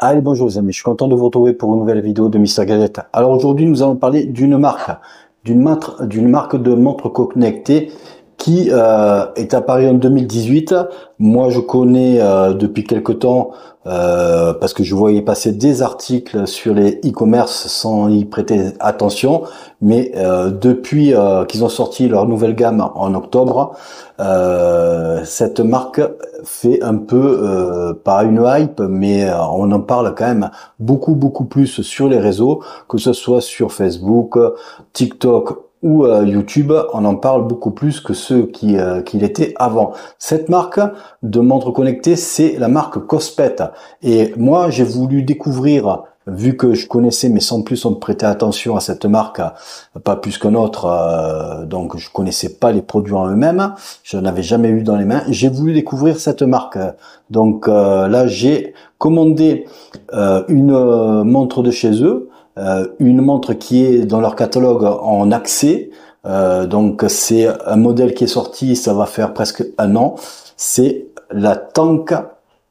Allez, bonjour les amis, je suis content de vous retrouver pour une nouvelle vidéo de Mister Gadget. Alors aujourd'hui, nous allons parler d'une marque de montres connectées qui est apparue en 2018. Moi, je connais depuis quelque temps parce que je voyais passer des articles sur les e-commerce sans y prêter attention. Mais depuis qu'ils ont sorti leur nouvelle gamme en octobre, cette marque fait un peu pas une hype, mais on en parle quand même beaucoup plus sur les réseaux, que ce soit sur Facebook, TikTok ou YouTube. On en parle beaucoup plus que ceux qu'il était avant. Cette marque de montres connectées, c'est la marque Cospet. Et moi, j'ai voulu découvrir, vu que je connaissais, mais sans plus on prêtait attention à cette marque, pas plus qu'un autre, donc je connaissais pas les produits en eux-mêmes, je n'avais jamais eu dans les mains, j'ai voulu découvrir cette marque. Donc là, j'ai commandé une montre de chez eux, une montre qui est dans leur catalogue en accès, donc c'est un modèle qui est sorti, ça va faire presque un an, c'est la Tank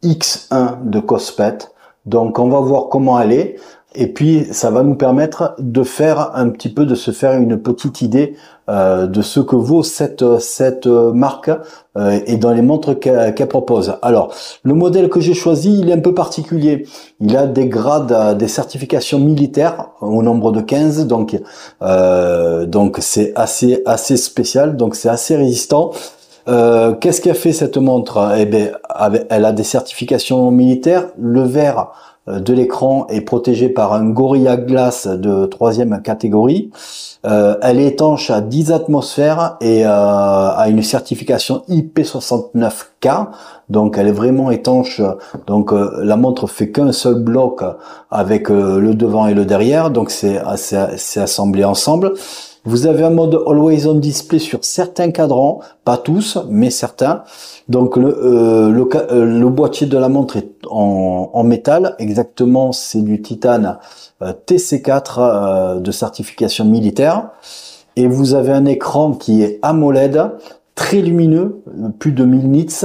X1 de Cospet. Donc on va voir comment elle est, et puis ça va nous permettre de faire un petit peu, de se faire une petite idée de ce que vaut cette marque et dans les montres qu'elle propose. Alors le modèle que j'ai choisi, il est un peu particulier. Il a des grades, des certifications militaires au nombre de 15, donc c'est assez spécial, donc c'est assez résistant. Qu'est-ce qu'a fait cette montre? Eh bien, elle a des certifications militaires. Le verre de l'écran est protégé par un Gorilla Glass de 3e catégorie. Elle est étanche à 10 atmosphères et a une certification IP69K. Donc, elle est vraiment étanche. Donc, la montre fait qu'un seul bloc avec le devant et le derrière. Donc, c'est assemblé ensemble. Vous avez un mode Always On Display sur certains cadrans, pas tous, mais certains. Donc le boîtier de la montre est en métal, exactement, c'est du titane TC4 de certification militaire. Et vous avez un écran qui est AMOLED, très lumineux, plus de 1000 nits,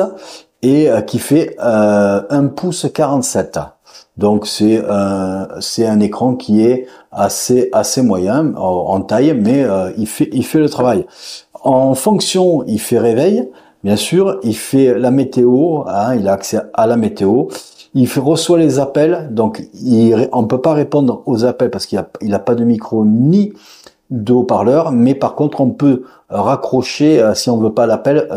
et qui fait 1 pouce 47. Donc c'est un écran qui est assez moyen en taille, mais il fait le travail. En fonction, il fait réveil, bien sûr, il fait la météo, hein, il a accès à la météo. Il reçoit les appels, donc on peut pas répondre aux appels parce qu'il a pas de micro ni de haut-parleur, mais par contre on peut raccrocher si on veut pas l'appel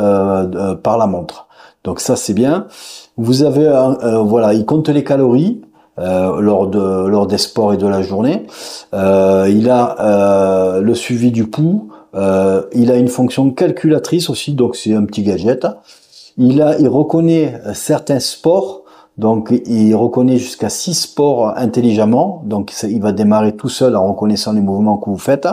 par la montre. Donc ça c'est bien. Vous avez voilà, il compte les calories lors des sports et de la journée. Il a le suivi du pouls. Il a une fonction calculatrice aussi, donc c'est un petit gadget. Il reconnaît certains sports, donc il reconnaît jusqu'à 6 sports intelligemment. Donc il va démarrer tout seul en reconnaissant les mouvements que vous faites.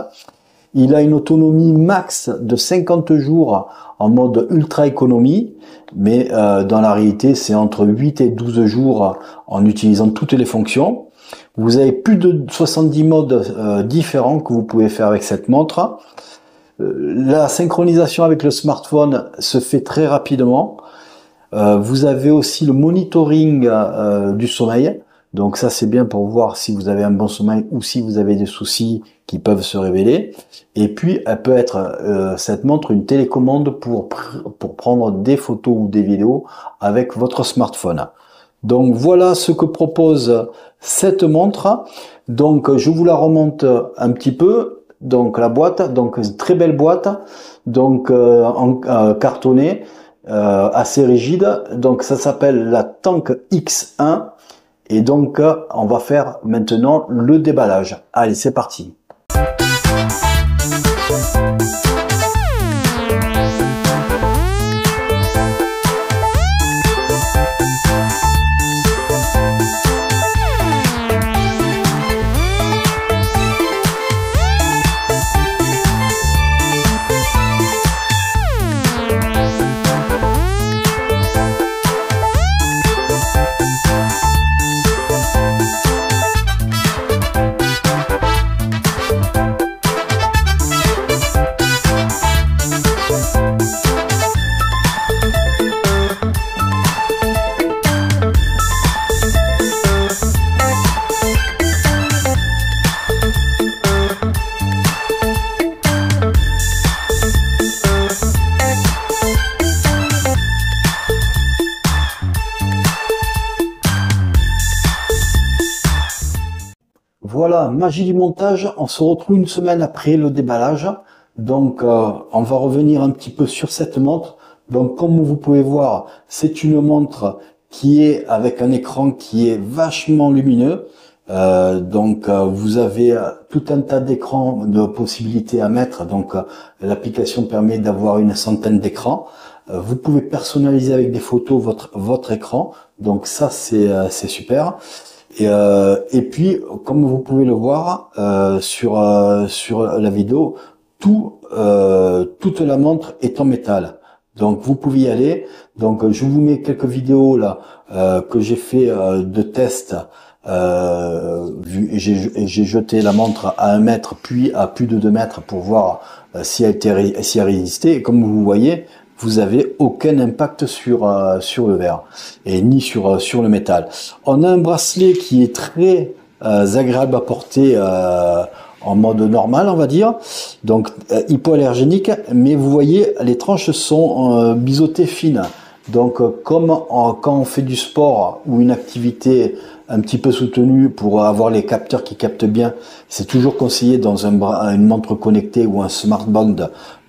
Il a une autonomie max de 50 jours en mode ultra économie, mais dans la réalité, c'est entre 8 et 12 jours en utilisant toutes les fonctions. Vous avez plus de 70 modes différents que vous pouvez faire avec cette montre. La synchronisation avec le smartphone se fait très rapidement. Vous avez aussi le monitoring du sommeil. Donc ça c'est bien pour voir si vous avez un bon sommeil ou si vous avez des soucis qui peuvent se révéler. Et puis elle peut être cette montre une télécommande pour prendre des photos ou des vidéos avec votre smartphone. Donc voilà ce que propose cette montre. Donc je vous la remonte un petit peu. Donc la boîte, donc une très belle boîte, donc en cartonné, assez rigide. Donc ça s'appelle la Tank X1. Et donc, on va faire maintenant le déballage. Allez, c'est parti. Voilà, magie du montage, on se retrouve une semaine après le déballage. Donc on va revenir un petit peu sur cette montre. Donc comme vous pouvez voir, c'est une montre qui est avec un écran qui est vachement lumineux. Vous avez tout un tas d'écrans de possibilités à mettre. Donc l'application permet d'avoir une centaine d'écrans. Vous pouvez personnaliser avec des photos votre écran. Donc ça c'est super. Et puis, comme vous pouvez le voir sur la vidéo, toute la montre est en métal. Donc vous pouvez y aller. Donc je vous mets quelques vidéos là que j'ai fait de test. J'ai jeté la montre à 1 mètre puis à plus de 2 mètres pour voir si elle résistait. Et comme vous voyez, vous avez aucun impact sur le verre et ni sur le métal. On a un bracelet qui est très agréable à porter en mode normal, on va dire, donc hypoallergénique, mais vous voyez les tranches sont biseautées fines. Donc quand on fait du sport ou une activité un petit peu soutenue pour avoir les capteurs qui captent bien, c'est toujours conseillé dans une montre connectée ou un smartband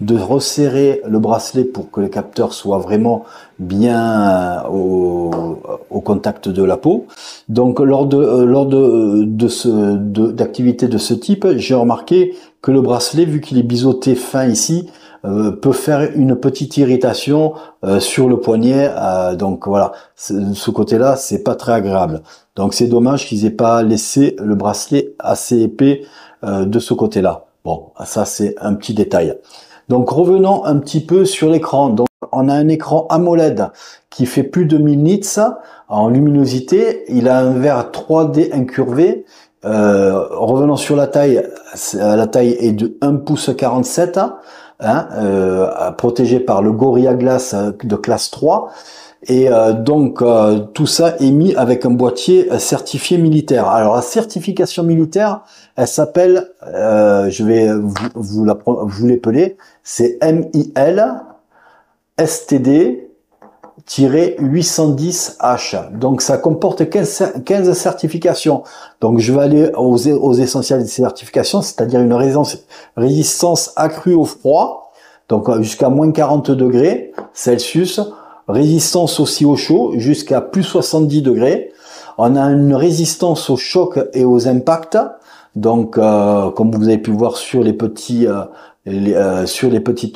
de resserrer le bracelet pour que les capteurs soient vraiment bien au contact de la peau. Donc lors d'activités de ce type, j'ai remarqué que le bracelet, vu qu'il est biseauté fin ici, peut faire une petite irritation sur le poignet. Donc voilà, ce côté-là, c'est pas très agréable. Donc c'est dommage qu'ils aient pas laissé le bracelet assez épais de ce côté-là. Bon, ça c'est un petit détail. Donc revenons un petit peu sur l'écran. Donc on a un écran AMOLED qui fait plus de 1000 nits en luminosité. Il a un verre 3D incurvé. Revenons sur la taille est de 1 pouce 47. Protégé par le Gorilla Glass de classe 3. Et tout ça est mis avec un boîtier certifié militaire. Alors la certification militaire, elle s'appelle, je vais vous l'épeler, c'est MIL STD-810H. Donc ça comporte 15 certifications. Donc je vais aller aux essentiels des certifications, c'est-à-dire une résistance accrue au froid, donc jusqu'à moins 40 degrés Celsius, résistance aussi au chaud jusqu'à plus 70 degrés. On a une résistance au choc et aux impacts. Donc comme vous avez pu voir sur les petites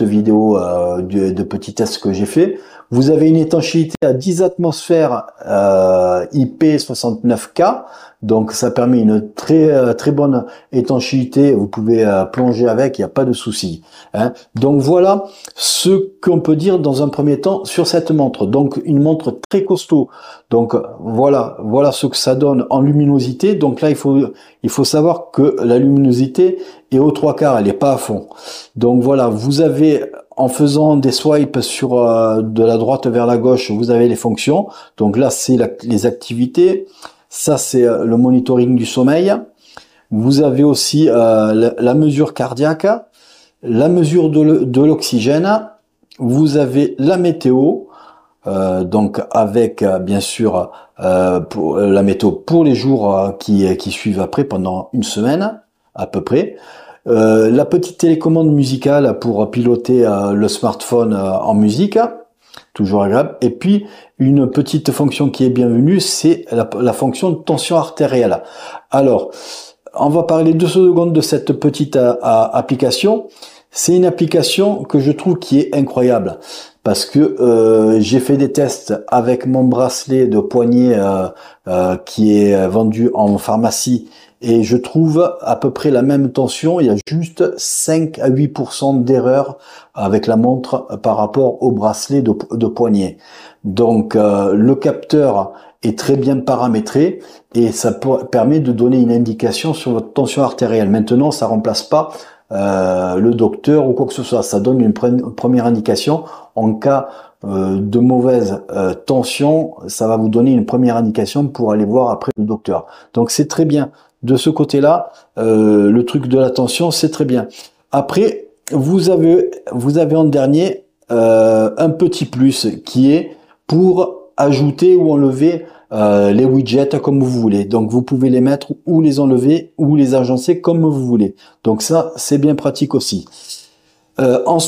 vidéos de petits tests que j'ai fait, vous avez une étanchéité à 10 atmosphères IP69K, donc ça permet une très bonne étanchéité. Vous pouvez plonger avec, il n'y a pas de souci. Donc voilà ce qu'on peut dire dans un premier temps sur cette montre. Donc une montre très costaud. Donc voilà ce que ça donne en luminosité. Donc là il faut savoir que la luminosité est aux 3/4, elle n'est pas à fond. Donc voilà, vous avez, en faisant des swipes sur de la droite vers la gauche, vous avez les fonctions. Donc là, c'est les activités. Ça, c'est le monitoring du sommeil. Vous avez aussi la mesure cardiaque, la mesure de l'oxygène. Vous avez la météo, donc avec bien sûr pour la météo pour les jours qui suivent après pendant une semaine à peu près. La petite télécommande musicale pour piloter le smartphone en musique, toujours agréable. Et puis une petite fonction qui est bienvenue, c'est la fonction de tension artérielle. Alors, on va parler 2 secondes de cette petite application. C'est une application que je trouve qui est incroyable parce que j'ai fait des tests avec mon bracelet de poignet qui est vendu en pharmacie. Et je trouve à peu près la même tension, il y a juste 5 à 8% d'erreur avec la montre par rapport au bracelet de poignet. Donc le capteur est très bien paramétré et ça permet de donner une indication sur votre tension artérielle. Maintenant, ça remplace pas le docteur ou quoi que ce soit, ça donne une première indication. En cas de mauvaise tension, ça va vous donner une première indication pour aller voir après le docteur. Donc c'est très bien. De ce côté-là, le truc de la tension, c'est très bien. Après, vous avez en dernier un petit plus qui est pour ajouter ou enlever les widgets comme vous voulez. Donc vous pouvez les mettre ou les enlever ou les agencer comme vous voulez. Donc ça, c'est bien pratique aussi. En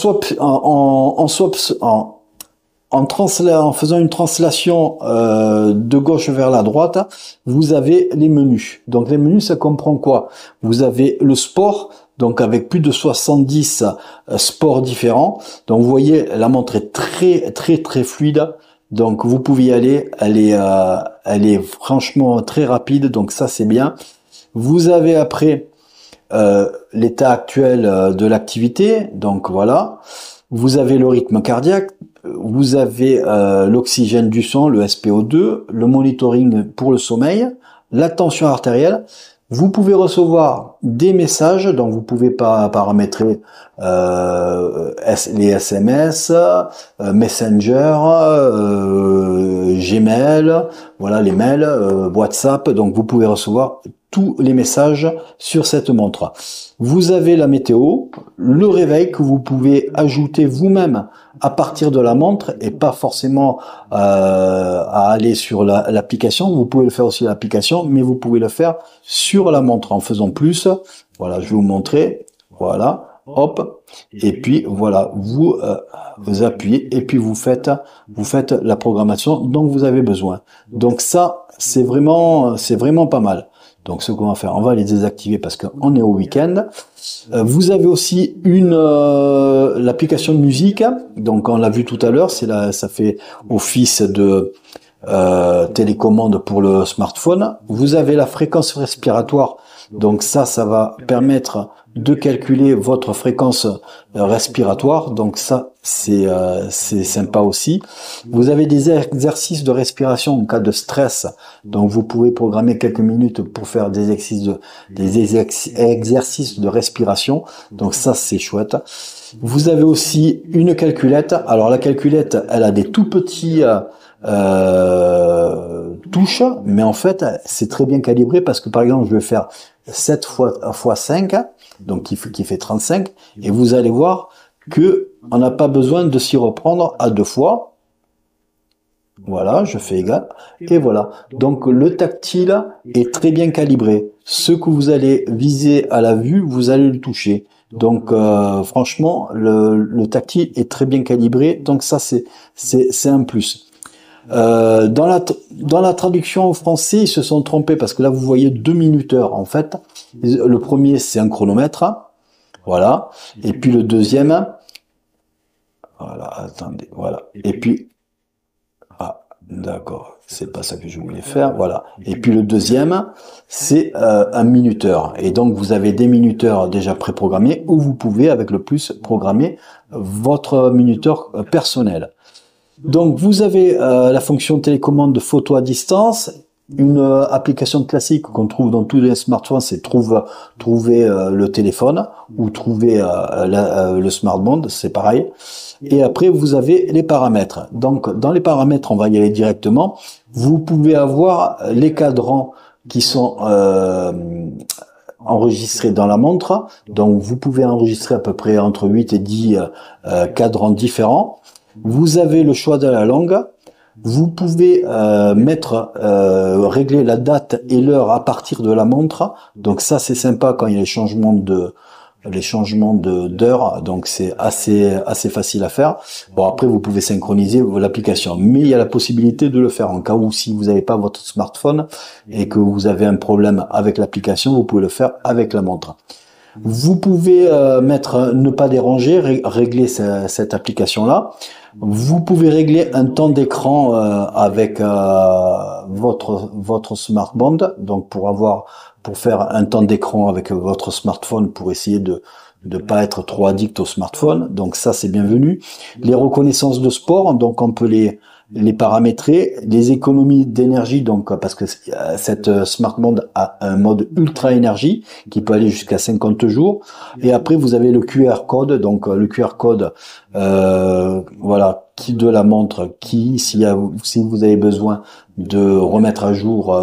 faisant une translation de gauche vers la droite, vous avez les menus. Donc les menus, ça comprend quoi? Vous avez le sport, donc avec plus de 70 sports différents. Donc vous voyez, la montre est très fluide. Donc vous pouvez y aller, elle est franchement très rapide, donc ça c'est bien. Vous avez après l'état actuel de l'activité, donc voilà. Vous avez le rythme cardiaque, vous avez l'oxygène du sang, le SpO2, le monitoring pour le sommeil, la tension artérielle. Vous pouvez recevoir des messages, donc vous pouvez paramétrer les SMS, Messenger, Gmail, voilà les mails, WhatsApp, donc vous pouvez recevoir tous les messages sur cette montre. Vous avez la météo, le réveil que vous pouvez ajouter vous-même à partir de la montre et pas forcément à aller sur l'application. Vous pouvez le faire aussi à l'application, mais vous pouvez le faire sur la montre en faisant plus. Voilà, je vais vous montrer. Voilà, hop, et puis voilà, vous appuyez et puis vous faites la programmation dont vous avez besoin. Donc ça, c'est vraiment pas mal. Donc ce qu'on va faire, on va les désactiver parce qu'on est au week-end. Vous avez aussi l'application de musique. Donc on l'a vu tout à l'heure, ça fait office de télécommande pour le smartphone. Vous avez la fréquence respiratoire. Donc ça va permettre de calculer votre fréquence respiratoire. Donc ça, c'est sympa aussi. Vous avez des exercices de respiration en cas de stress. Donc vous pouvez programmer quelques minutes pour faire des exercices de respiration. Donc ça, c'est chouette. Vous avez aussi une calculette. Alors la calculette, elle a des tout petits touches, mais en fait, c'est très bien calibré parce que par exemple, je vais faire 7 fois 5, donc qui fait 35, et vous allez voir que on n'a pas besoin de s'y reprendre à 2 fois. Voilà, je fais égal, et voilà. Donc le tactile est très bien calibré. Ce que vous allez viser à la vue, vous allez le toucher. Donc franchement, le tactile est très bien calibré, donc ça c'est un plus. Dans la traduction au français, ils se sont trompés parce que là vous voyez 2 minuteurs en fait. Le premier c'est un chronomètre, voilà. Et puis le deuxième, voilà, attendez, voilà. Et puis d'accord, c'est pas ça que je voulais faire, voilà. Et puis le deuxième, c'est un minuteur. Et donc vous avez des minuteurs déjà préprogrammés ou vous pouvez avec le plus programmer votre minuteur personnel. Donc vous avez la fonction télécommande de photo à distance, une application classique qu'on trouve dans tous les smartphones, c'est trouver le téléphone ou trouver le smartphone, c'est pareil. Et après vous avez les paramètres. Donc dans les paramètres, on va y aller directement. Vous pouvez avoir les cadrans qui sont enregistrés dans la montre. Donc vous pouvez enregistrer à peu près entre 8 et 10 cadrans différents. Vous avez le choix de la langue. Vous pouvez régler la date et l'heure à partir de la montre. Donc ça c'est sympa quand il y a les changements d'heure. Donc c'est assez facile à faire. Bon après vous pouvez synchroniser l'application, mais il y a la possibilité de le faire en cas où si vous n'avez pas votre smartphone et que vous avez un problème avec l'application, vous pouvez le faire avec la montre. Vous pouvez mettre ne pas déranger, régler cette application-là. Vous pouvez régler un temps d'écran avec votre smartphone, donc pour faire un temps d'écran avec votre smartphone pour essayer de pas être trop addict au smartphone. Donc ça c'est bienvenu. Les reconnaissances de sport, donc on peut les paramétrer, les économies d'énergie, donc parce que cette smart mode a un mode ultra énergie qui peut aller jusqu'à 50 jours. Et après vous avez le QR code, donc le QR code voilà de la montre qui si vous avez besoin de remettre à jour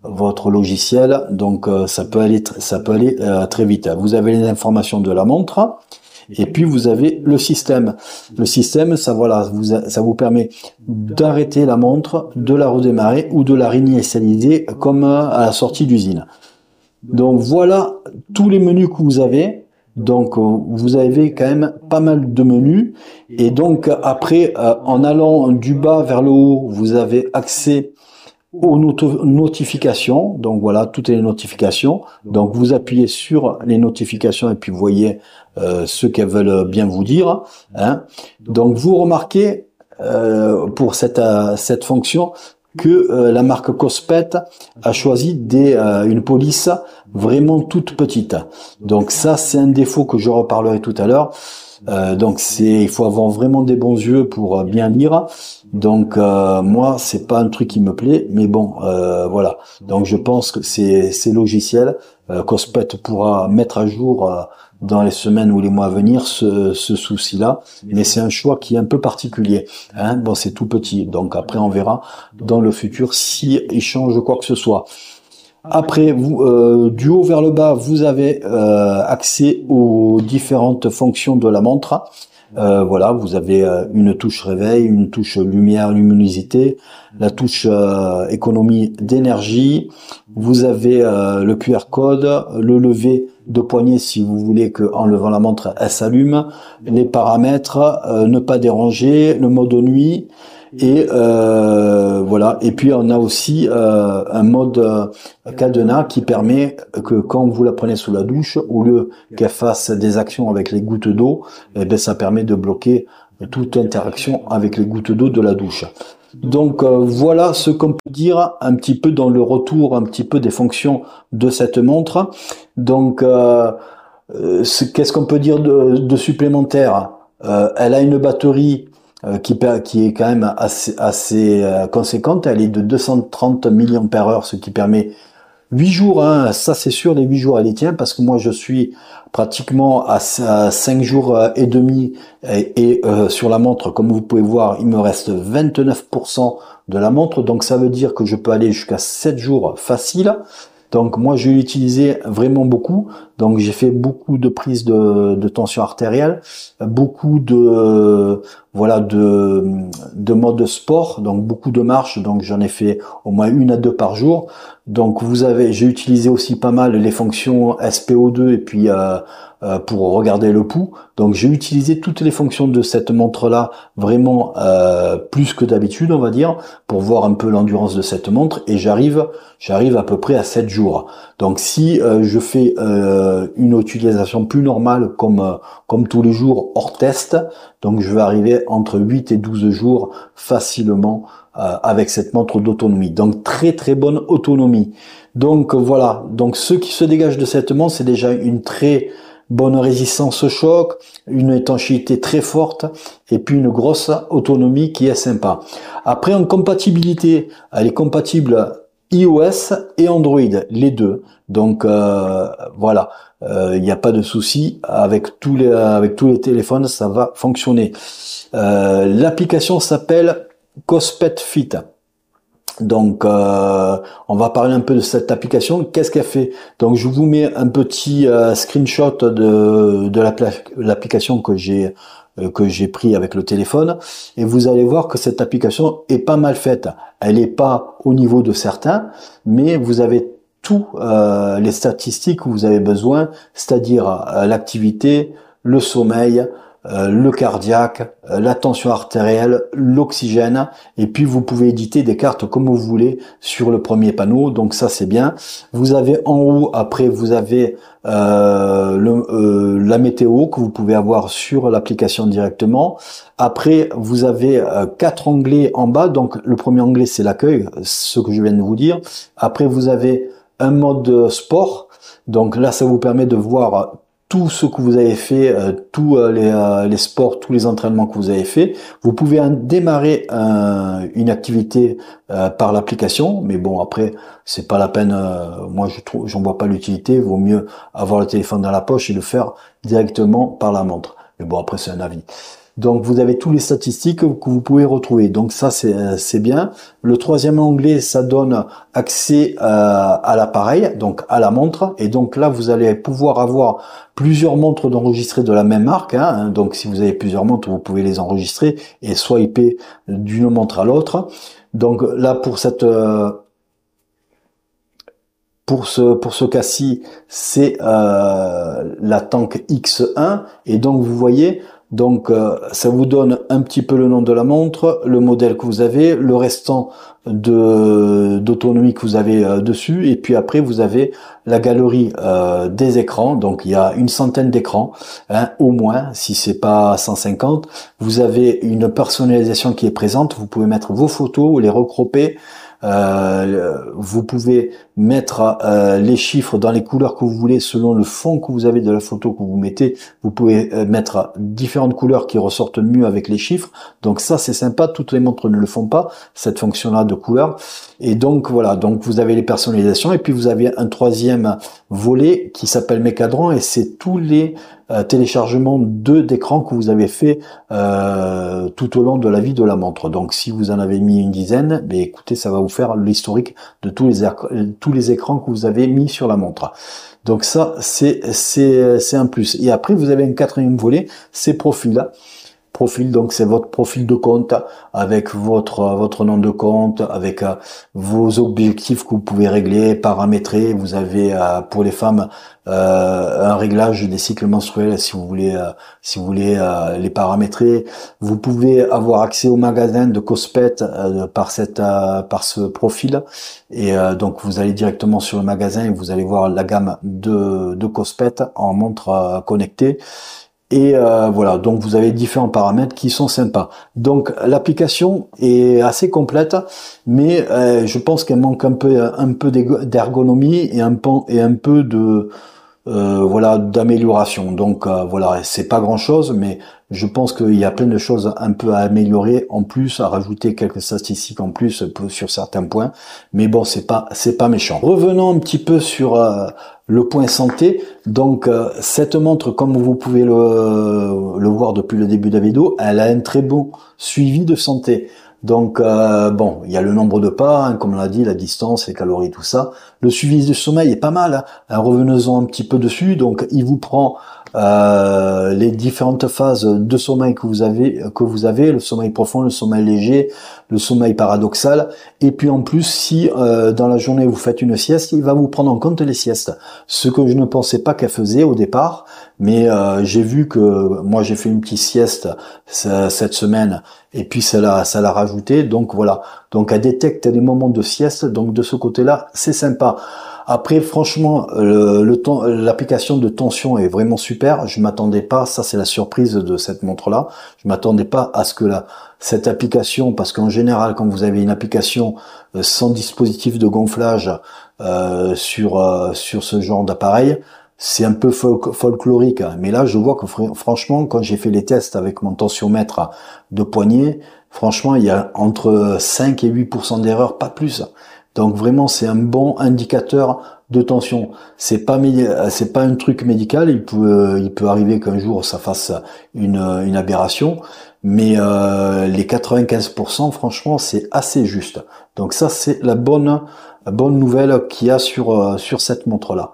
votre logiciel, donc ça peut aller très vite. Vous avez les informations de la montre. Et puis vous avez le système. Le système, ça voilà, ça vous permet d'arrêter la montre, de la redémarrer ou de la réinitialiser comme à la sortie d'usine. Donc voilà tous les menus que vous avez. Donc vous avez quand même pas mal de menus. Et donc après, en allant du bas vers le haut, vous avez accès aux notifications. Donc voilà, toutes les notifications. Donc vous appuyez sur les notifications et puis vous voyez ce qu'elles veulent bien vous dire. Hein. Donc vous remarquez pour cette fonction que la marque Cospet a choisi une police vraiment toute petite. Donc ça, c'est un défaut que je reparlerai tout à l'heure. Donc il faut avoir vraiment des bons yeux pour bien lire. Donc moi, c'est pas un truc qui me plaît, mais bon, voilà. Donc je pense que c'est logiciel. Cospet pourra mettre à jour dans les semaines ou les mois à venir ce souci-là, mais c'est un choix qui est un peu particulier. Hein. Bon, c'est tout petit, donc après on verra dans le futur si il change quoi que ce soit. Après, du haut vers le bas, vous avez accès aux différentes fonctions de la montre. Voilà, vous avez une touche réveil, une touche lumière, luminosité, la touche économie d'énergie. Vous avez le QR code, le lever de poignet si vous voulez que en levant la montre elle s'allume, les paramètres, ne pas déranger, le mode nuit. Et voilà. Et puis on a aussi un mode cadenas qui permet que quand vous la prenez sous la douche, au lieu qu'elle fasse des actions avec les gouttes d'eau, eh bien ça permet de bloquer toute interaction avec les gouttes d'eau de la douche. Donc voilà ce qu'on peut dire un petit peu dans le retour, un petit peu des fonctions de cette montre. Donc qu'est-ce qu'on peut dire de supplémentaire? Elle a une batterie qui est quand même assez conséquente. Elle est de 230 mAh, ce qui permet 8 jours, hein, ça c'est sûr, les 8 jours elle y tient, parce que moi je suis pratiquement à 5 jours et demi, et sur la montre, comme vous pouvez voir, il me reste 29% de la montre, donc ça veut dire que je peux aller jusqu'à 7 jours facile. Donc moi je l'ai utilisé vraiment beaucoup, donc j'ai fait beaucoup de prises de tension artérielle, beaucoup de mode sport, donc beaucoup de marches, donc j'en ai fait au moins 1 à 2 par jour. Donc j'ai utilisé aussi pas mal les fonctions SPO2 et puis pour regarder le pouls. Donc j'ai utilisé toutes les fonctions de cette montre-là vraiment plus que d'habitude, on va dire, pour voir un peu l'endurance de cette montre, et j'arrive à peu près à 7 jours. Donc si je fais une utilisation plus normale comme tous les jours hors test, donc je vais arriver entre 8 et 12 jours facilement avec cette montre d'autonomie. Donc très très bonne autonomie. Donc voilà, donc ce qui se dégage de cette montre, c'est déjà une très bonne résistance au choc, une étanchéité très forte et puis une grosse autonomie qui est sympa. Après, en compatibilité, elle est compatible iOS et Android, les deux. Donc voilà, il n'y a pas de souci avec tous les téléphones, ça va fonctionner. L'application s'appelle Cospet Fit. Donc on va parler un peu de cette application. Qu'est-ce qu'elle fait? Donc je vous mets un petit screenshot de l'application que j'ai pris avec le téléphone, et vous allez voir que cette application est pas mal faite. Elle n'est pas au niveau de certains, mais vous avez tous les statistiques que vous avez besoin, c'est-à-dire l'activité, le sommeil, le cardiaque, la tension artérielle, l'oxygène, et puis vous pouvez éditer des cartes comme vous voulez sur le premier panneau, donc ça c'est bien. Vous avez en haut, après vous avez la météo que vous pouvez avoir sur l'application directement. Après vous avez 4 onglets en bas, donc le premier onglet c'est l'accueil, ce que je viens de vous dire. Après vous avez un mode sport, donc là ça vous permet de voir tout ce que vous avez fait, tous les sports, tous les entraînements que vous avez fait. Vous pouvez démarrer une activité par l'application, mais bon après c'est pas la peine. Moi j'en vois pas l'utilité. Vaut mieux avoir le téléphone dans la poche et le faire directement par la montre. Mais bon après c'est un avis. Donc vous avez tous les statistiques que vous pouvez retrouver. Donc ça c'est bien. Le troisième onglet, ça donne accès à l'appareil, donc à la montre. Et donc là vous allez pouvoir avoir plusieurs montres d'enregistrer de la même marque. Donc si vous avez plusieurs montres, vous pouvez les enregistrer et swiper d'une montre à l'autre. Donc là pour ce cas-ci, c'est la Tank X1 et donc vous voyez, donc ça vous donne un petit peu le nom de la montre, le modèle que vous avez, le restant d'autonomie que vous avez dessus, et puis après vous avez la galerie des écrans. Donc il y a une centaine d'écrans, au moins, si c'est pas 150. Vous avez une personnalisation qui est présente, vous pouvez mettre vos photos, les recroper. Vous pouvez mettre les chiffres dans les couleurs que vous voulez selon le fond que vous avez de la photo que vous mettez. Vous pouvez mettre différentes couleurs qui ressortent mieux avec les chiffres. Donc ça c'est sympa, toutes les montres ne le font pas, cette fonction-là de couleur. Et donc voilà, donc vous avez les personnalisations et puis vous avez un troisième volet qui s'appelle Mécadran et c'est tous les téléchargements d'écran que vous avez fait tout au long de la vie de la montre. Donc si vous en avez mis une dizaine, ben écoutez, ça va vous faire l'historique de tous les écrans que vous avez mis sur la montre. Donc ça c'est un plus. Et après vous avez un quatrième volet, c'est profil. Profil, donc c'est votre profil de compte avec votre nom de compte, avec vos objectifs que vous pouvez régler, paramétrer. Vous avez pour les femmes un réglage des cycles menstruels si vous voulez les paramétrer. Vous pouvez avoir accès au magasin de Cospet par ce profil et donc vous allez directement sur le magasin et vous allez voir la gamme de Cospet en montre connectée. Et voilà, donc vous avez différents paramètres qui sont sympas. Donc l'application est assez complète, mais je pense qu'elle manque un peu d'ergonomie et un peu de voilà d'amélioration. Donc voilà, c'est pas grand chose, mais je pense qu'il y a plein de choses un peu à améliorer en plus, à rajouter quelques statistiques en plus sur certains points. Mais bon, c'est pas méchant. Revenons un petit peu sur le point santé. Donc cette montre, comme vous pouvez le voir depuis le début de la vidéo, elle a un très bon suivi de santé. Donc bon, il y a le nombre de pas, comme on l'a dit, la distance, les calories, tout ça. Le suivi du sommeil est pas mal. Revenons-en un petit peu dessus. Donc il vous prend les différentes phases de sommeil que vous avez, le sommeil profond, le sommeil léger, le sommeil paradoxal, et puis en plus si dans la journée vous faites une sieste, il va vous prendre en compte les siestes, ce que je ne pensais pas qu'elle faisait au départ, mais j'ai vu que moi j'ai fait une petite sieste cette semaine et puis ça l'a rajouté, donc voilà, donc elle détecte les moments de sieste, donc de ce côté-là c'est sympa. Après, franchement, l'application de tension est vraiment super. Je m'attendais pas, ça c'est la surprise de cette montre-là. Je m'attendais pas à ce que cette application, parce qu'en général, quand vous avez une application sans dispositif de gonflage sur ce genre d'appareil, c'est un peu folklorique. Mais là, je vois que franchement, quand j'ai fait les tests avec mon tensiomètre de poignet, franchement, il y a entre 5 et 8% d'erreur, pas plus. Donc vraiment c'est un bon indicateur de tension. C'est pas un truc médical, il peut arriver qu'un jour ça fasse une aberration, mais les 95% franchement c'est assez juste. Donc ça c'est la bonne nouvelle qu'il y a sur cette montre là.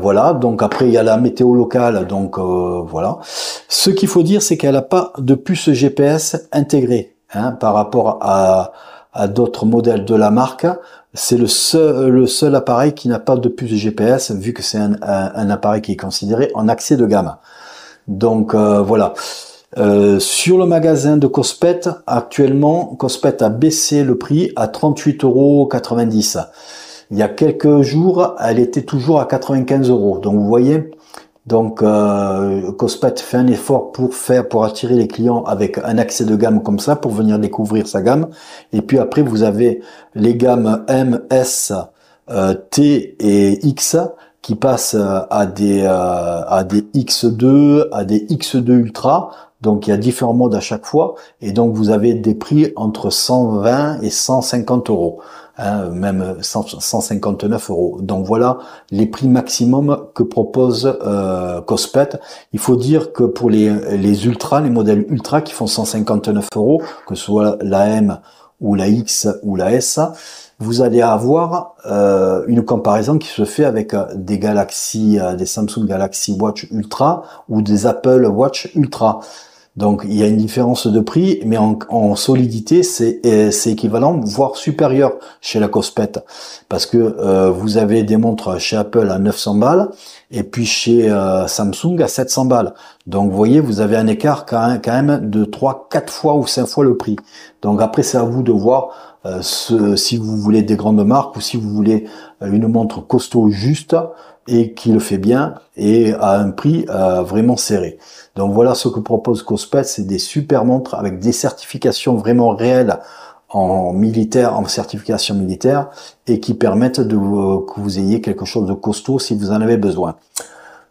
Voilà, donc après il y a la météo locale, donc voilà. Ce qu'il faut dire c'est qu'elle n'a pas de puce GPS intégrée par rapport à d'autres modèles de la marque. C'est le seul appareil qui n'a pas de puce GPS, vu que c'est un appareil qui est considéré en accès de gamme. Donc voilà. Sur le magasin de Cospet, actuellement, Cospet a baissé le prix à 38,90 €. Il y a quelques jours, elle était toujours à 95 €. Donc vous voyez, donc Cospet fait un effort pour attirer les clients avec un accès de gamme comme ça, pour venir découvrir sa gamme. Et puis après vous avez les gammes M, S, T et X qui passent à des X2, à des X2 Ultra. Donc il y a différents modes à chaque fois, et donc vous avez des prix entre 120 et 150 euros, hein, même 159 euros. Donc voilà les prix maximum que propose Cospet. Il faut dire que pour les ultras, les modèles ultra qui font 159 euros, que ce soit la M ou la X ou la S, vous allez avoir une comparaison qui se fait avec des des Samsung Galaxy Watch Ultra ou des Apple Watch Ultra. Donc il y a une différence de prix, mais en solidité, c'est équivalent, voire supérieur chez la Cospet. Parce que vous avez des montres chez Apple à 900 balles, et puis chez Samsung à 700 balles. Donc vous voyez, vous avez un écart quand même de 3, 4 fois ou 5 fois le prix. Donc après, c'est à vous de voir si vous voulez des grandes marques ou si vous voulez une montre costaud juste et qui le fait bien et à un prix vraiment serré. Donc voilà ce que propose Cospet, c'est des super montres avec des certifications vraiment réelles en militaire, en certification militaire, et qui permettent que vous ayez quelque chose de costaud si vous en avez besoin.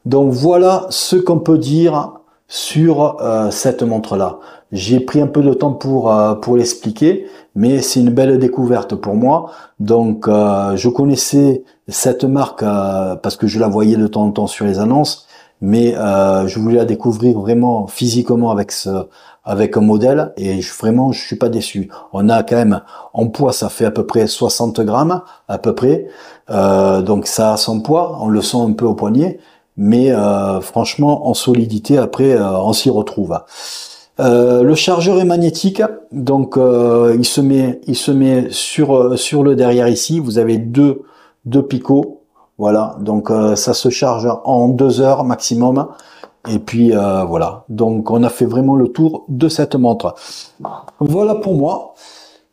Donc voilà ce qu'on peut dire sur cette montre-là. J'ai pris un peu de temps pour l'expliquer, mais c'est une belle découverte pour moi. Donc je connaissais cette marque parce que je la voyais de temps en temps sur les annonces, mais je voulais la découvrir vraiment physiquement avec un modèle, et vraiment je suis pas déçu. On a quand même en poids, ça fait à peu près 60 grammes à peu près, donc ça a son poids, on le sent un peu au poignet, mais franchement en solidité après on s'y retrouve. Le chargeur est magnétique, donc il se met sur le derrière ici. Vous avez deux picots, voilà. Donc ça se charge en 2 heures maximum. Et puis voilà. Donc on a fait vraiment le tour de cette montre. Voilà pour moi.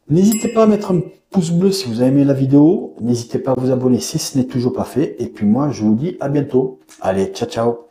N'hésitez pas à mettre un pouce bleu si vous avez aimé la vidéo. N'hésitez pas à vous abonner si ce n'est toujours pas fait. Et puis moi je vous dis à bientôt. Allez, ciao ciao.